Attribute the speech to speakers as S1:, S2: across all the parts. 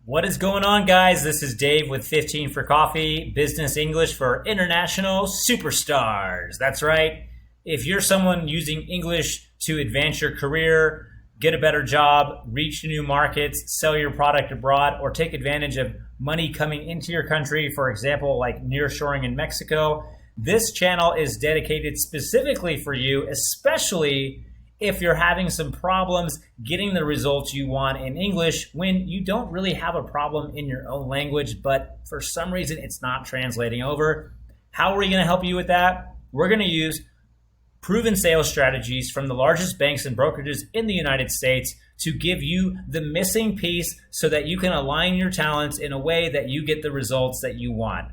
S1: What is going on, guys? This is Dave with 15 for Coffee, business English for international superstars. That's right. If you're someone using English to advance your career, get a better job, reach new markets, sell your product abroad, or take advantage of money coming into your country, for example, like nearshoring in Mexico, this channel is dedicated specifically for you, especially if you're having some problems getting the results you want in English when you don't really have a problem in your own language, but for some reason it's not translating over. How are we going to help you with that? We're going to use proven sales strategies from the largest banks and brokerages in the United States to give you the missing piece so that you can align your talents in a way that you get the results that you want.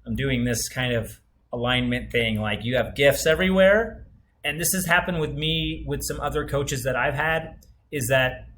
S1: I'm doing this kind of alignment thing, like you have gifts everywhere. And this has happened with me, with some other coaches that I've had, is that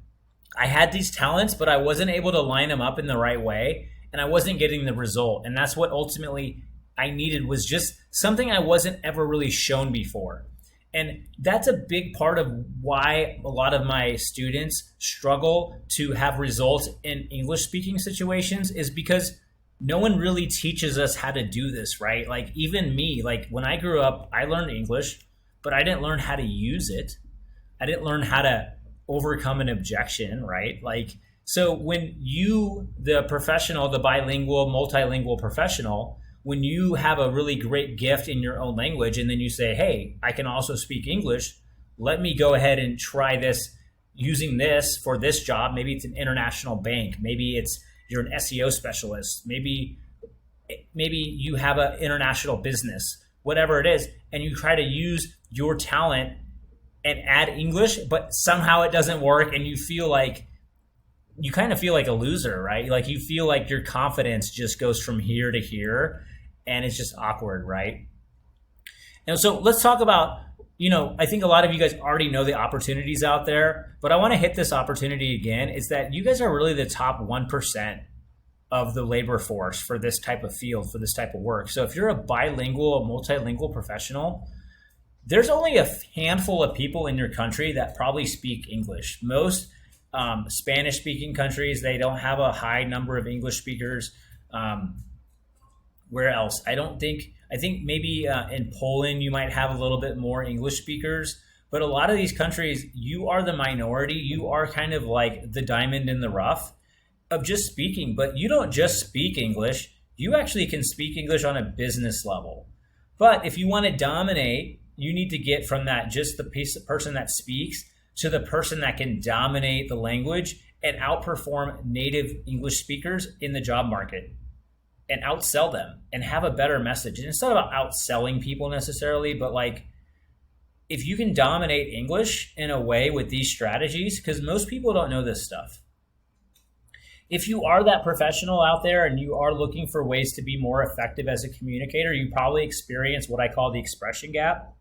S1: I had these talents, but I wasn't able to line them up in the right way, and I wasn't getting the result. And that's what ultimately I needed, was just something I wasn't ever really shown before. And that's a big part of why a lot of my students struggle to have results in English speaking situations, is because no one really teaches us how to do this, right? Like even me, like when I grew up, I learned English, but I didn't learn how to use it. I didn't learn how to overcome an objection, right? Like, so when you, the professional, the bilingual, multilingual professional, when you have a really great gift in your own language and then you say, hey, I can also speak English, let me go ahead and try this using this for this job. Maybe it's an international bank. Maybe it's you're an SEO specialist. Maybe you have an international business, whatever it is, and you try to use your talent and add English, but somehow it doesn't work, and you kind of feel like a loser, right? Like you feel like your confidence just goes from here to here, and it's just awkward, right? And so let's talk about, I think a lot of you guys already know the opportunities out there, but I want to hit this opportunity again, is that you guys are really the top 1% of the labor force for this type of field, for this type of work. So if you're a bilingual, a multilingual professional, there's only a handful of people in your country that probably speak English. Most Spanish-speaking countries, they don't have a high number of English speakers. Where else? I think maybe in Poland, you might have a little bit more English speakers, but a lot of these countries, you are the minority. You are kind of like the diamond in the rough of just speaking, but you don't just speak English. You actually can speak English on a business level. But if you want to dominate, you need to get from that just the person that speaks to the person that can dominate the language and outperform native English speakers in the job market and outsell them and have a better message. And it's not about outselling people necessarily, but like if you can dominate English in a way with these strategies, because most people don't know this stuff. If you are that professional out there and you are looking for ways to be more effective as a communicator, you probably experience what I call the expression gap.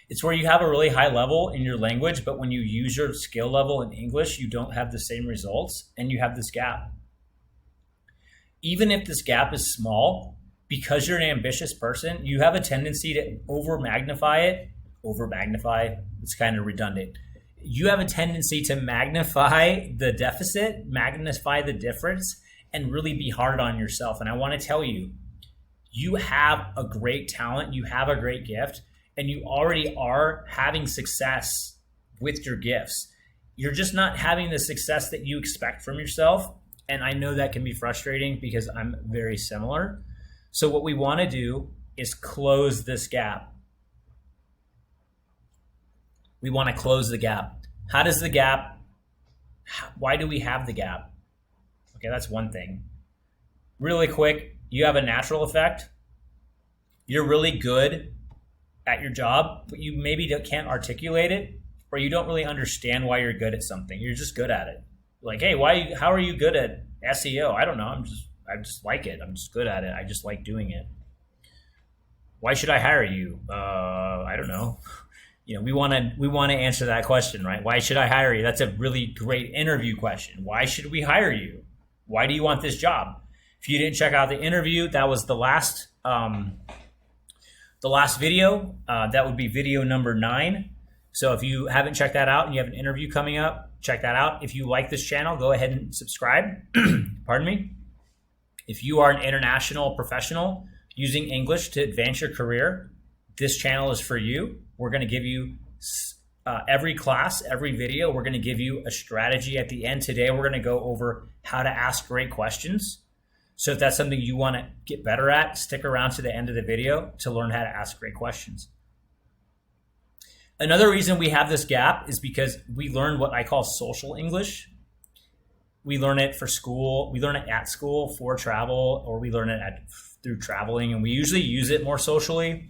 S1: It's where you have a really high level in your language, but when you use your skill level in English, you don't have the same results and you have this gap. Even if this gap is small, because you're an ambitious person, you have a tendency to over-magnify, it's kind of redundant. You have a tendency to magnify the deficit, magnify the difference, and really be hard on yourself. And I want to tell you, you have a great talent, you have a great gift, and you already are having success with your gifts. You're just not having the success that you expect from yourself. And I know that can be frustrating because I'm very similar. So what we want to do is close this gap. We want to close the gap. Why do we have the gap? Okay, that's one thing. Really quick, you have a natural effect. You're really good at your job, but you maybe can't articulate it, or you don't really understand why you're good at something. You're just good at it. Like, hey, how are you good at SEO? I don't know. I just like it. I'm just good at it. I just like doing it. Why should I hire you? I don't know. We want to answer that question, right? Why should I hire you? That's a really great interview question. Why should we hire you? Why do you want this job? If you didn't check out the interview, that was the last video. That would be video number 9. So if you haven't checked that out and you have an interview coming up, check that out. If you like this channel, go ahead and subscribe. Pardon me. If you are an international professional using English to advance your career, this channel is for you. We're going to give you every class, every video, we're going to give you a strategy at the end. Today, we're going to go over how to ask great questions. So if that's something you want to get better at, stick around to the end of the video to learn how to ask great questions. Another reason we have this gap is because we learn what I call social English. We learn it for school. We learn it at school for travel, or we learn it through traveling, and we usually use it more socially.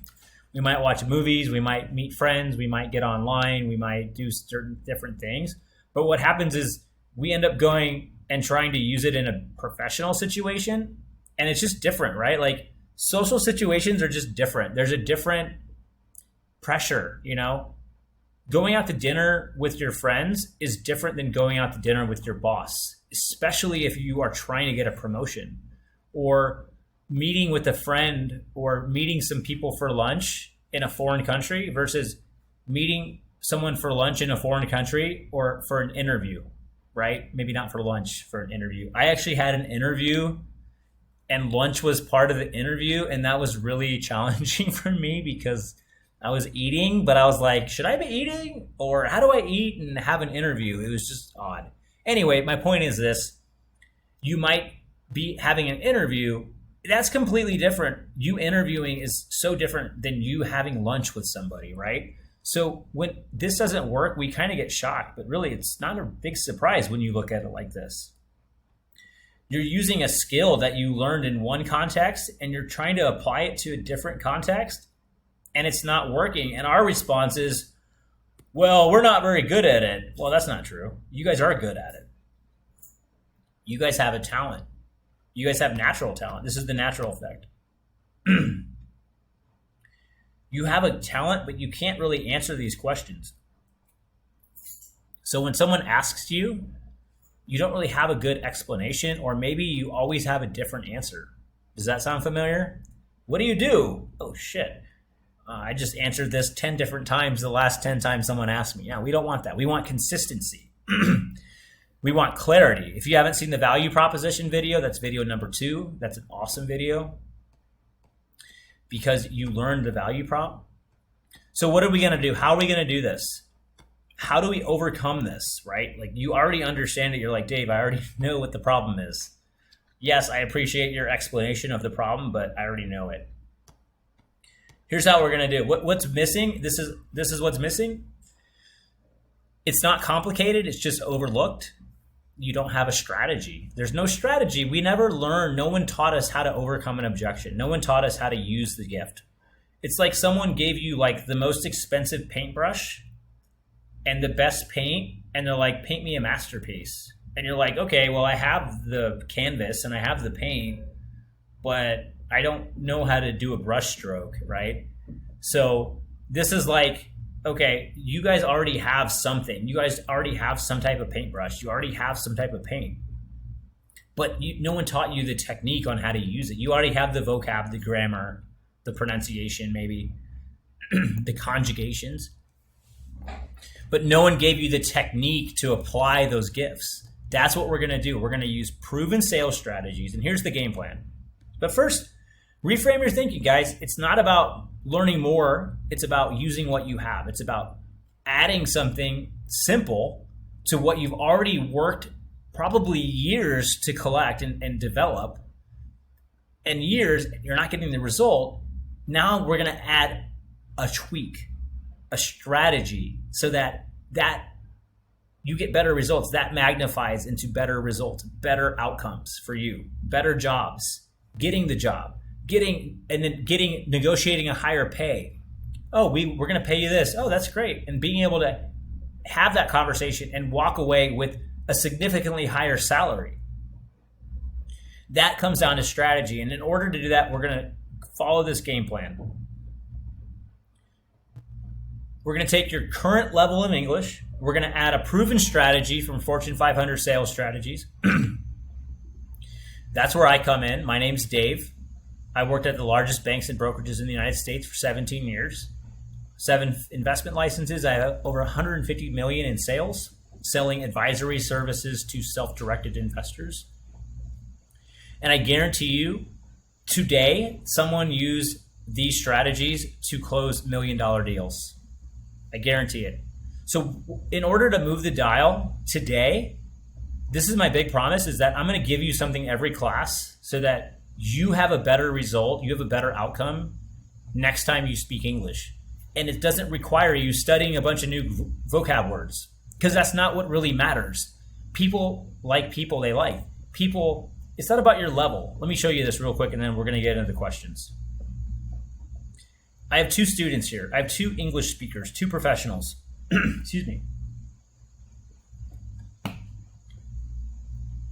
S1: We might watch movies, we might meet friends, we might get online, we might do certain different things. But what happens is we end up going and trying to use it in a professional situation, and it's just different, right? Like social situations are just different. There's a different pressure, you know? Going out to dinner with your friends is different than going out to dinner with your boss, especially if you are trying to get a promotion, or meeting with a friend or meeting some people for lunch in a foreign country versus meeting someone for lunch in a foreign country or for an interview, right? Maybe not for lunch, for an interview. I actually had an interview and lunch was part of the interview, and that was really challenging for me because I was eating, but I was like, should I be eating, or how do I eat and have an interview? It was just odd. Anyway, my point is this: you might be having an interview. That's completely different. You interviewing is so different than you having lunch with somebody, right? So when this doesn't work, we kind of get shocked, but really it's not a big surprise when you look at it like this. You're using a skill that you learned in one context and you're trying to apply it to a different context, and it's not working. And our response is, well, we're not very good at it. Well, that's not true. You guys are good at it. You guys have a talent. You guys have natural talent. This is the natural effect. You have a talent, but you can't really answer these questions. So when someone asks you, you don't really have a good explanation, or maybe you always have a different answer. Does that sound familiar? What do you do? Oh, shit. I just answered this 10 different times the last 10 times someone asked me. Yeah, we don't want that. We want consistency. We want clarity. If you haven't seen the value proposition video, that's video number 2. That's an awesome video because you learned the value prop. So what are we going to do? How are we going to do this? How do we overcome this, right? Like, you already understand it. You're like, Dave, I already know what the problem is. Yes, I appreciate your explanation of the problem, but I already know it. Here's how we're going to do. What's missing? This is what's missing. It's not complicated. It's just overlooked. You don't have a strategy. There's no strategy. We never learned. No one taught us how to overcome an objection. No one taught us how to use the gift. It's like someone gave you like the most expensive paintbrush and the best paint, and they're like, paint me a masterpiece. And you're like, okay, well, I have the canvas and I have the paint, but I don't know how to do a brush stroke, right? So this is like, okay, you guys already have something. You guys already have some type of paintbrush. You already have some type of paint. But no one taught you the technique on how to use it. You already have the vocab, the grammar, the pronunciation, maybe, the conjugations. But no one gave you the technique to apply those gifts. That's what we're going to do. We're going to use proven sales strategies. And here's the game plan. But first, reframe your thinking, guys. It's not about learning more. It's about using what you have. It's about adding something simple to what you've already worked probably years to collect and develop. And years, you're not getting the result. Now we're going to add a tweak, a strategy, so that you get better results. That magnifies into better results, better outcomes for you, better jobs, getting the job, negotiating a higher pay. Oh, we're going to pay you this. Oh, that's great. And being able to have that conversation and walk away with a significantly higher salary. That comes down to strategy. And in order to do that, we're going to follow this game plan. We're going to take your current level of English. We're going to add a proven strategy from Fortune 500 sales strategies. That's where I come in. My name's Dave. I worked at the largest banks and brokerages in the United States for 17 years. 7 investment licenses. I have over 150 million in sales. selling advisory services to self-directed investors. And I guarantee you, today, someone used these strategies to close $1 million deals. I guarantee it. So in order to move the dial today, this is my big promise, is that I'm going to give you something every class so that you have a better result, you have a better outcome next time you speak English. And it doesn't require you studying a bunch of new vocab words, because that's not what really matters. People like people they like. People, it's not about your level. Let me show you this real quick, and then we're going to get into the questions. I have 2 students here. I have 2 English speakers, 2 professionals. Excuse me.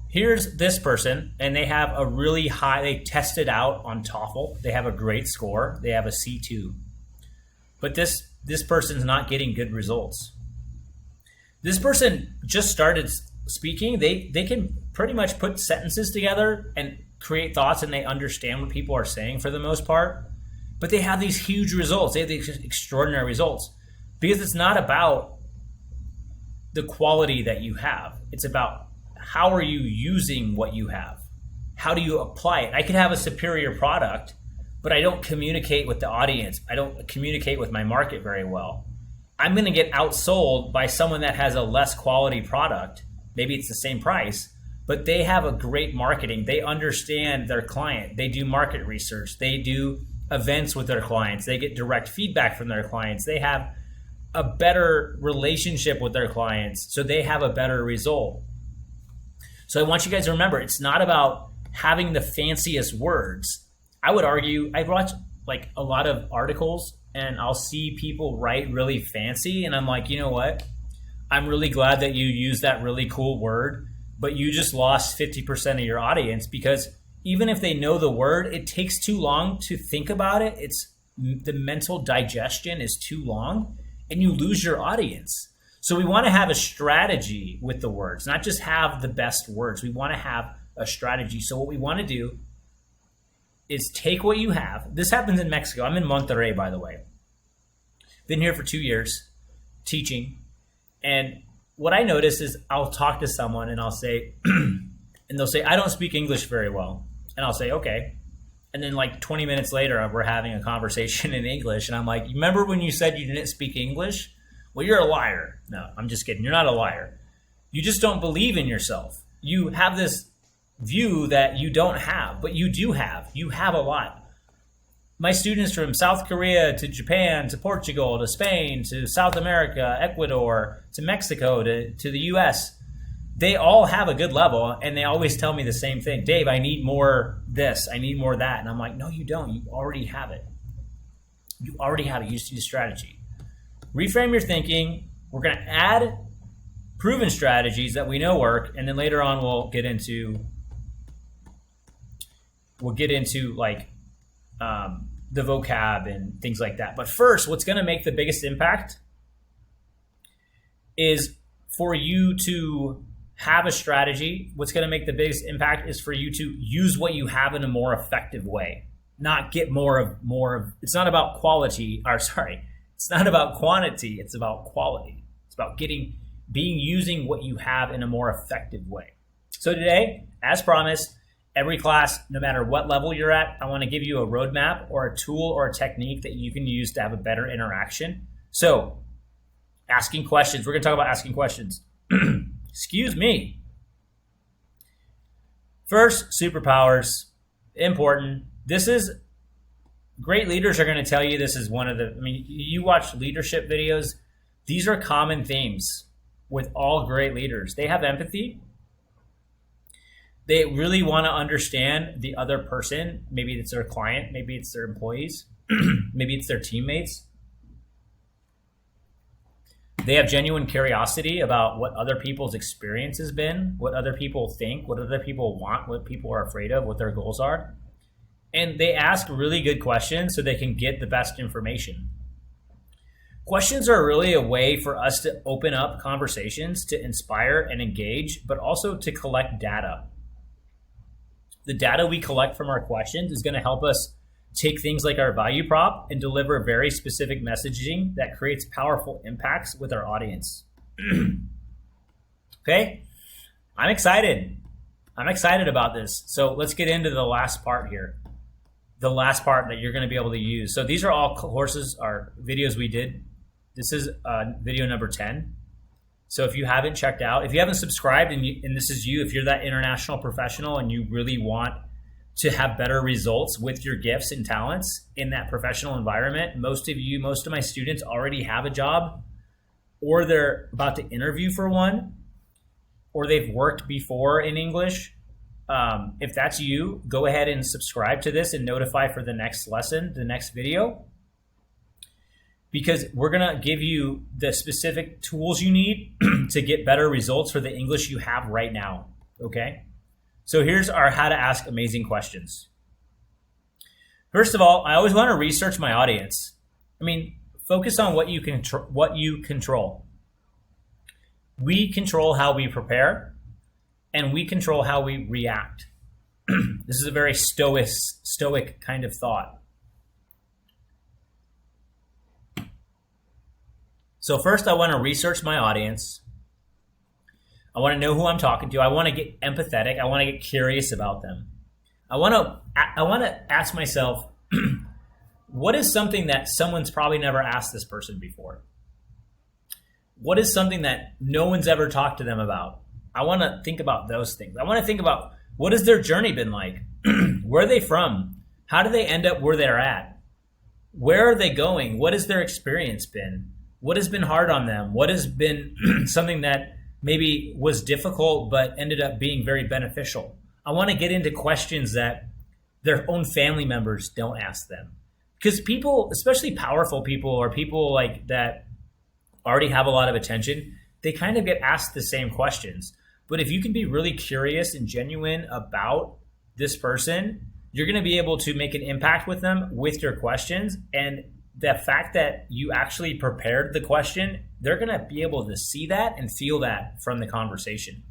S1: Here's this person, and they have a really high, they tested out on TOEFL. They have a great score. They have a C2. But this person's not getting good results. This person just started speaking. They can pretty much put sentences together and create thoughts, and they understand what people are saying for the most part. But they have these huge results. They have these extraordinary results. Because it's not about the quality that you have. It's about how are you using what you have? How do you apply it? I could have a superior product, but I don't communicate with the audience. I don't communicate with my market very well. I'm going to get outsold by someone that has a less quality product. Maybe it's the same price, but they have a great marketing. They understand their client. They do market research. They do events with their clients. They get direct feedback from their clients. They have a better relationship with their clients, so they have a better result. So I want you guys to remember, it's not about having the fanciest words. I would argue, I watch like a lot of articles and I'll see people write really fancy, and I'm like, you know what? I'm really glad that you used that really cool word, but you just lost 50% of your audience, because even if they know the word, it takes too long to think about it. The mental digestion is too long, and you lose your audience. So we want to have a strategy with the words, not just have the best words. We want to have a strategy. So what we want to do is take what you have. This happens in Mexico. I'm in Monterrey, by the way. Been here for 2 years teaching. And what I notice is I'll talk to someone and I'll say, and they'll say, I don't speak English very well. And I'll say, okay. And then like 20 minutes later, we're having a conversation in English. And I'm like, remember when you said you didn't speak English? Well, you're a liar. No, I'm just kidding. You're not a liar. You just don't believe in yourself. You have this view that you don't have, but you do have. You have a lot. My students from South Korea to Japan to Portugal to Spain to South America, Ecuador to Mexico to the US, they all have a good level, and they always tell me the same thing. Dave, I need more this, I need more that. And I'm like, no, you don't. You already have it. You already have it. You just use strategy. Reframe your thinking. We're going to add proven strategies that we know work, and then later on we'll get into like the vocab and things like that. But first, what's going to make the biggest impact is for you to have a strategy. What's going to make the biggest impact is for you to use what you have in a more effective way, not get more of. It's not about it's not about quantity. It's about quality. It's about using what you have in a more effective way. So today, as promised, every class, no matter what level you're at, I want to give you a roadmap or a tool or a technique that you can use to have a better interaction. So, asking questions. We're going to talk about asking questions. Excuse me. First, superpowers. Important. This is, great leaders are going to tell you this is one of the, you watch leadership videos. These are common themes with all great leaders. They have empathy. They really want to understand the other person. Maybe it's their client. Maybe it's their employees. Maybe it's their teammates. They have genuine curiosity about what other people's experience has been, what other people think, what other people want, what people are afraid of, what their goals are. And they ask really good questions so they can get the best information. Questions are really a way for us to open up conversations, to inspire and engage, but also to collect data. The data we collect from our questions is going to help us take things like our value prop and deliver very specific messaging that creates powerful impacts with our audience. Okay? I'm excited. I'm excited about this. So let's get into the last part here. The last part that you're going to be able to use. So these are all courses or videos we did. This is video number 10. So if you haven't checked out, if you haven't subscribed, and this is you, if you're that international professional and you really want to have better results with your gifts and talents in that professional environment, most of my students already have a job, or they're about to interview for one, or they've worked before in English. If that's you, go ahead and subscribe to this and notify for the next lesson, the next video, because we're going to give you the specific tools you need to get better results for the English you have right now. Okay? So here's our how to ask amazing questions. First of all, I always want to research my audience. I mean, focus on what you control. We control how we prepare, and we control how we react. This is a very stoic kind of thought. So first, I want to research my audience. I want to know who I'm talking to. I want to get empathetic. I want to get curious about them. I want to ask myself, what is something that someone's probably never asked this person before? What is something that no one's ever talked to them about? I want to think about those things. I want to think about, what has their journey been like? Where are they from? How do they end up where they're at? Where are they going? What has their experience been? What has been hard on them? What has been something that maybe was difficult but ended up being very beneficial? I want to get into questions that their own family members don't ask them. Because people, especially powerful people or people like that already have a lot of attention, they kind of get asked the same questions. But if you can be really curious and genuine about this person, you're going to be able to make an impact with them with your questions. And the fact that you actually prepared the question, they're going to be able to see that and feel that from the conversation.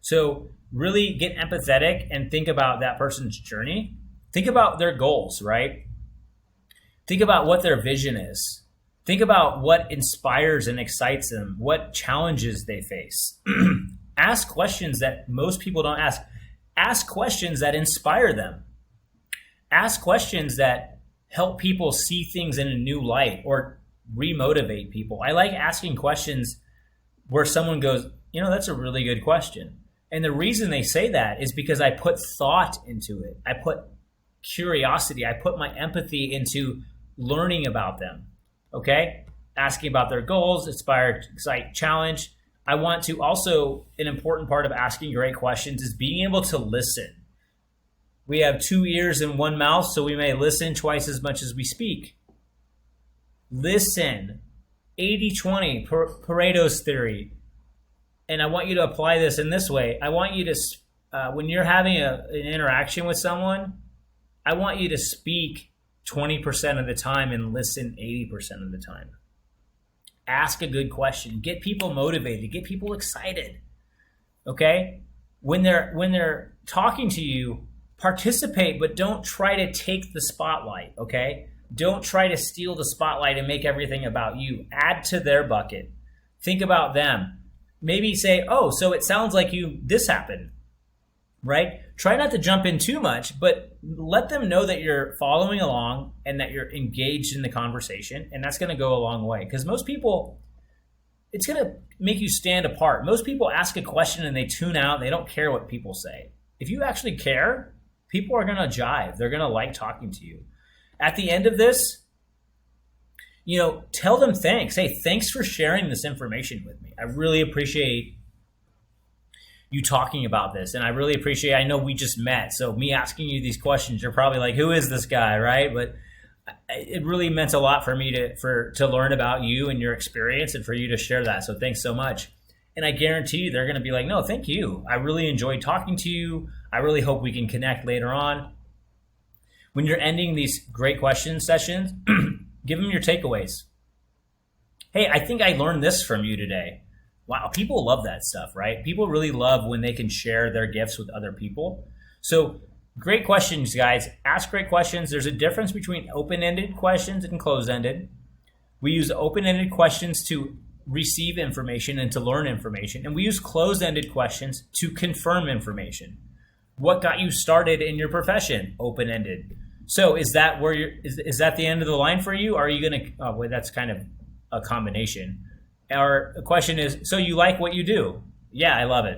S1: So really get empathetic and think about that person's journey. Think about their goals, right? Think about what their vision is. Think about what inspires and excites them, what challenges they face. Ask questions that most people don't ask. Ask questions that inspire them. Ask questions that help people see things in a new light or remotivate people. I like asking questions where someone goes, that's a really good question. And the reason they say that is because I put thought into it. I put curiosity. I put my empathy into learning about them. Okay? Asking about their goals, inspire, excite, challenge. I want to also, an important part of asking great questions is being able to listen. We have 2 ears and 1 mouth, so we may listen twice as much as we speak. Listen. 80-20, Pareto's theory. And I want you to apply this in this way. I want you to, when you're having an interaction with someone, I want you to speak 20% of the time and listen 80% of the time. Ask a good question. Get people motivated. Get people excited. Okay? When they're talking to you, participate, but don't try to take the spotlight, okay? Don't try to steal the spotlight and make everything about you. Add to their bucket. Think about them. Maybe say, oh, so it sounds like this happened, right? Try not to jump in too much, but let them know that you're following along and that you're engaged in the conversation, and that's going to go a long way. Because most people, it's going to make you stand apart. Most people ask a question and they tune out. They don't care what people say. If you actually care, people are going to jive. They're going to like talking to you. At the end of this, tell them thanks. Hey, thanks for sharing this information with me. I really appreciate you talking about this. And I really appreciate, I know we just met. So me asking you these questions, you're probably like, who is this guy, right? But it really meant a lot for me to learn about you and your experience and for you to share that. So thanks so much. And I guarantee you they're going to be like, no, thank you. I really enjoyed talking to you. I really hope we can connect later on. When you're ending these great question sessions, give them your takeaways. Hey, I think I learned this from you today. Wow, people love that stuff, right? People really love when they can share their gifts with other people. So great questions, guys. Ask great questions. There's a difference between open-ended questions and closed-ended. We use open-ended questions to receive information and to learn information. And we use closed-ended questions to confirm information. What got you started in your profession? Open-ended. So is that where is that the end of the line for you? Or are you going to, oh, well, that's kind of a combination. Our question is, so you like what you do? Yeah, I love it.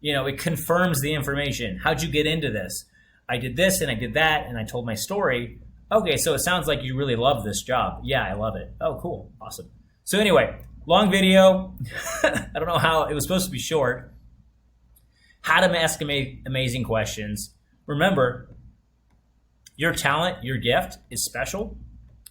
S1: It confirms the information. How'd you get into this? I did this and I did that and I told my story. Okay, so it sounds like you really love this job. Yeah, I love it. Oh, cool. Awesome. So anyway, long video. I don't know how, it was supposed to be short. How to ask amazing questions. Remember, your talent, your gift is special.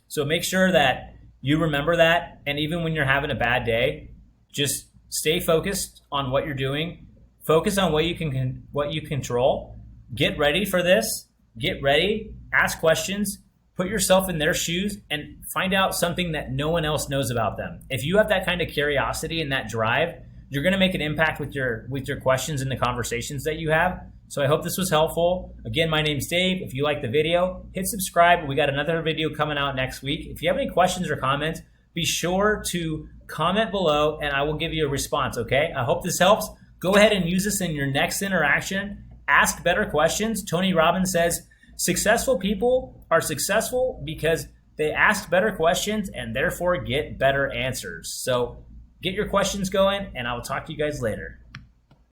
S1: So make sure that you remember that. And even when you're having a bad day, just stay focused on what you're doing. Focus on what you control. Get ready for this. Get ready. Ask questions. Put yourself in their shoes and find out something that no one else knows about them. If you have that kind of curiosity and that drive, you're going to make an impact with your questions and the conversations that you have. So I hope this was helpful. Again, my name's Dave. If you like the video, hit subscribe. We got another video coming out next week. If you have any questions or comments, be sure to comment below and I will give you a response, okay? I hope this helps. Go ahead and use this in your next interaction. Ask better questions. Tony Robbins says, successful people are successful because they ask better questions and therefore get better answers. So get your questions going and I will talk to you guys later.